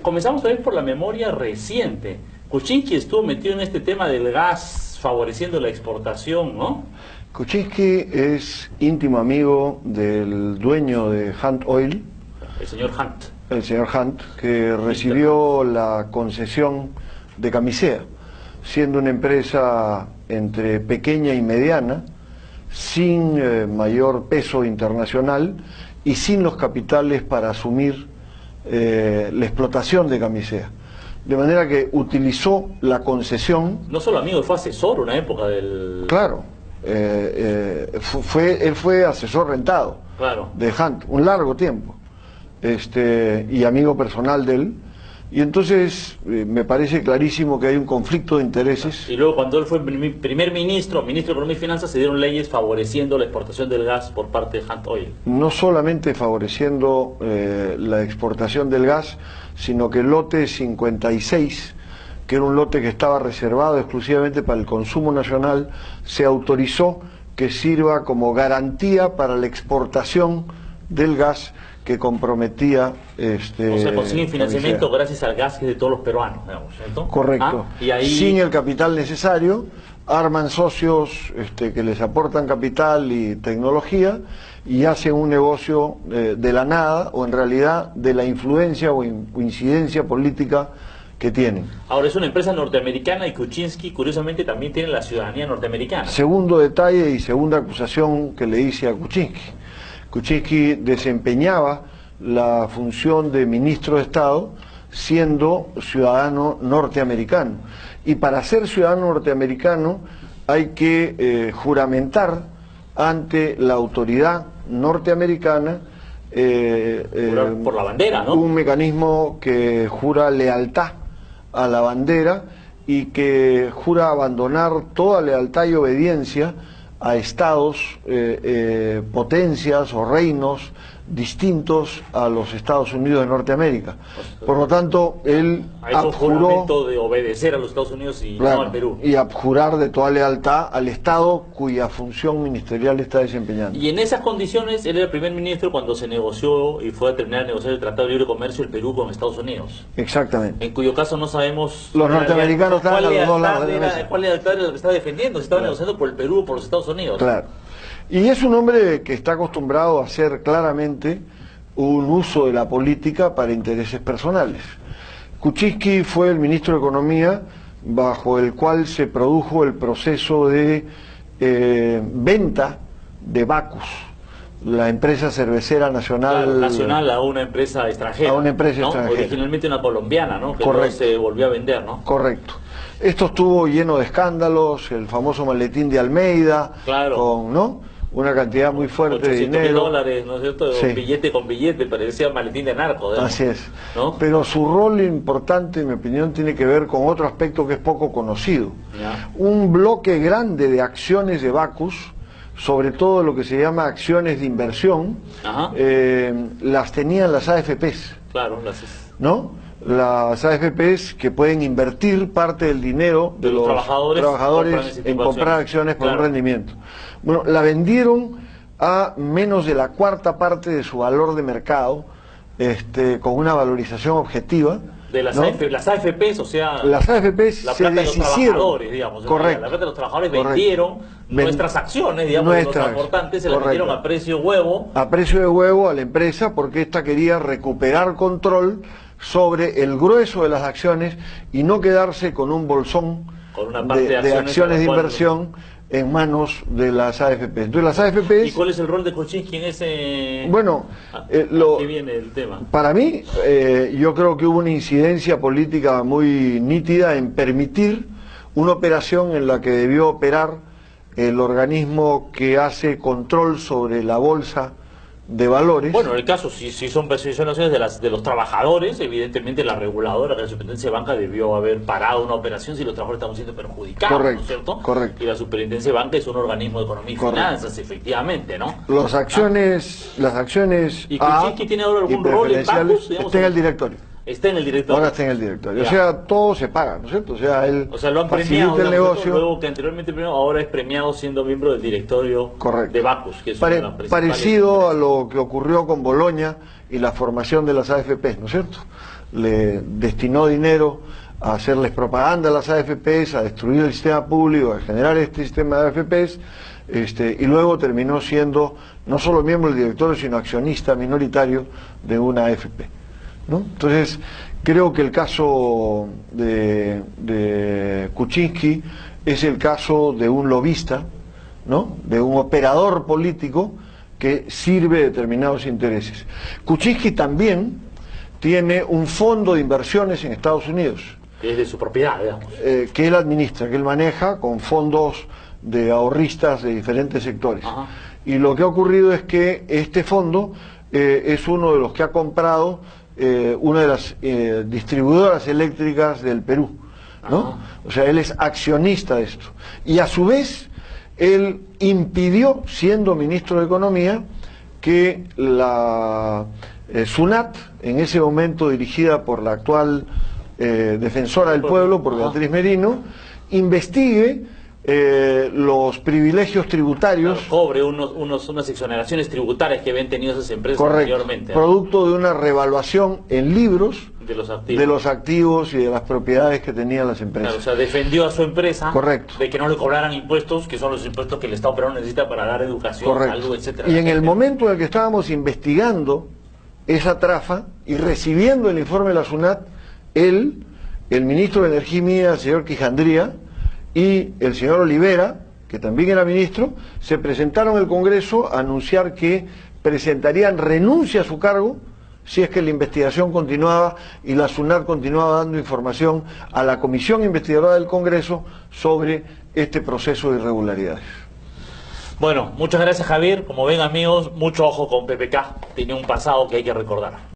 Comenzamos también por la memoria reciente. Kuczynski estuvo metido en este tema del gas, favoreciendo la exportación, ¿no? Kuczynski es íntimo amigo del dueño de Hunt Oil, El señor Hunt. el señor Hunt, que recibió la concesión de Camisea, siendo una empresa entre pequeña y mediana, sin mayor peso internacional y sin los capitales para asumir la explotación de Camisea. De manera que utilizó la concesión. No solo amigo, fue asesor una época del... Claro, él fue asesor rentado, Claro. de Hunt un largo tiempo, y amigo personal de él. Y entonces me parece clarísimo que hay un conflicto de intereses. Y luego cuando él fue primer ministro, ministro de Economía y Finanzas, se dieron leyes favoreciendo la exportación del gas por parte de Hunt Oil. No solamente favoreciendo la exportación del gas, sino que el lote 56, que era un lote que estaba reservado exclusivamente para el consumo nacional, se autorizó que sirva como garantía para la exportación del gas que comprometía o sea, consiguen financiamiento Camisea. gracias al gas que es de todos los peruanos, digamos, ¿cierto? Correcto. Y ahí... Sin el capital necesario, arman socios que les aportan capital y tecnología y hacen un negocio de la nada, o en realidad de la influencia o incidencia política que tienen. Ahora es una empresa norteamericana y Kuczynski curiosamente también tiene la ciudadanía norteamericana. Segundo detalle y segunda acusación que le hice a Kuczynski. Kuczynski desempeñaba la función de ministro de Estado siendo ciudadano norteamericano. Y para ser ciudadano norteamericano hay que juramentar ante la autoridad norteamericana Jurar por la bandera, ¿no? un mecanismo que jura lealtad a la bandera y que jura abandonar toda lealtad y obediencia a estados, potencias o reinos distintos a los Estados Unidos de Norteamérica. Por lo tanto, él un juramento de obedecer a los Estados Unidos y claro, no al Perú. y abjurar de toda lealtad al Estado cuya función ministerial está desempeñando. Y en esas condiciones, él era el primer ministro cuando se negoció y fue a terminar de negociar el Tratado de Libre Comercio del Perú con Estados Unidos. Exactamente. En cuyo caso no sabemos... Los norteamericanos estaban a los dos lados de la mesa. ¿Cuál lealtad era lo que estaba defendiendo? Se estaba negociando por el Perú o por los Estados Unidos. Claro. Y es un hombre que está acostumbrado a hacer claramente un uso de la política para intereses personales. Kuczynski fue el ministro de Economía bajo el cual se produjo el proceso de venta de Bacus, la empresa cervecera nacional. Claro, nacional a una empresa extranjera. A una empresa ¿no? extranjera. Originalmente una colombiana, ¿no? Que Correcto. luego se volvió a vender, ¿no? Correcto. Esto estuvo lleno de escándalos, el famoso maletín de Almeida, Claro. con, ¿no?, una cantidad muy fuerte de dinero. $800.000, ¿no es cierto? Sí. Billete con billete, parecía maletín de narco. Digamos, Así es. ¿no? Pero su rol importante, en mi opinión, tiene que ver con otro aspecto que es poco conocido. Ya. Un bloque grande de acciones de Bacus, sobre todo lo que se llama acciones de inversión, Ajá. las tenían las AFPs, Claro, ¿no? Las AFPs que pueden invertir parte del dinero de los trabajadores compran ese tipo en de comprar acciones. acciones por Claro. un rendimiento. Bueno, la vendieron a menos de la cuarta parte de su valor de mercado, con una valorización objetiva. De las, ¿no? las AFPs, o sea, Las AFPs la se plata de los deshicieron. trabajadores, digamos. Correcto. La plata de los trabajadores Correcto. vendieron nuestras acciones, digamos, de los aportantes, se las vendieron a precio huevo. A precio de huevo a la empresa porque ésta quería recuperar control sobre el grueso de las acciones y no quedarse con un bolsón Con una parte de acciones de a la cual- inversión en manos de las AFPs. Entonces las AFPs... ¿Y cuál es el rol de Kuczynski en ese...? Bueno, aquí viene el tema. para mí, yo creo que hubo una incidencia política muy nítida en permitir una operación en la que debió operar el organismo que hace control sobre la bolsa de valores. Bueno, en el caso, si son acciones de los trabajadores, evidentemente la reguladora, la Superintendencia de Banca, debió haber parado una operación si los trabajadores estaban siendo perjudicados, Correcto, ¿no es cierto? correcto. Y la Superintendencia de Banca es un organismo de economía y Correcto. finanzas, efectivamente, ¿no? Las acciones ¿Y Kuczynski tiene ahora algún y rol en preferenciales Bacus, digamos, está en el directorio. Está en el directorio. Ahora está en el directorio. Ya. O sea, todo se paga, ¿no es cierto? O sea, él O sea, lo han facilita premiado, el digamos, negocio. luego que anteriormente premiado, ahora es premiado siendo miembro del directorio Correcto. de Bacus, que es una de las principales Parecido a empresas. lo que ocurrió con Boloña y la formación de las AFPs, ¿no es cierto? le destinó dinero a hacerles propaganda a las AFPs, a destruir el sistema público, a generar este sistema de AFPs, y luego terminó siendo no solo miembro del directorio, sino accionista minoritario de una AFP, ¿no? Entonces, creo que el caso de Kuczynski es el caso de un lobista, ¿no?, de un operador político que sirve determinados intereses. Kuczynski también tiene un fondo de inversiones en Estados Unidos. Que es de su propiedad, digamos. Que él administra, que él maneja con fondos de ahorristas de diferentes sectores. Ajá. Y lo que ha ocurrido es que este fondo es uno de los que ha comprado una de las distribuidoras eléctricas del Perú, ¿no? Ajá. O sea, él es accionista de esto. Y a su vez, él impidió, siendo ministro de Economía, que la SUNAT, en ese momento dirigida por la actual defensora del pueblo, por Beatriz Merino, investigue los privilegios tributarios. Claro, cobre unas exoneraciones tributarias que habían tenido esas empresas anteriormente, ¿no? Producto de una revaluación en libros de los activos y de las propiedades que tenían las empresas. Claro, o sea, defendió a su empresa. Correcto. De que no le cobraran impuestos, que son los impuestos que el Estado peruano necesita para dar educación, Correcto. salud, etcétera. Y en el momento en el que estábamos investigando esa trafa y recibiendo el informe de la SUNAT, él, el ministro de Energía y Minas, el señor Quijandría, y el señor Olivera, que también era ministro, se presentaron al Congreso a anunciar que presentarían renuncia a su cargo si es que la investigación continuaba y la SUNAT continuaba dando información a la Comisión Investigadora del Congreso sobre este proceso de irregularidades. Bueno, muchas gracias, Javier. Como ven, amigos, mucho ojo con PPK. Tiene un pasado que hay que recordar.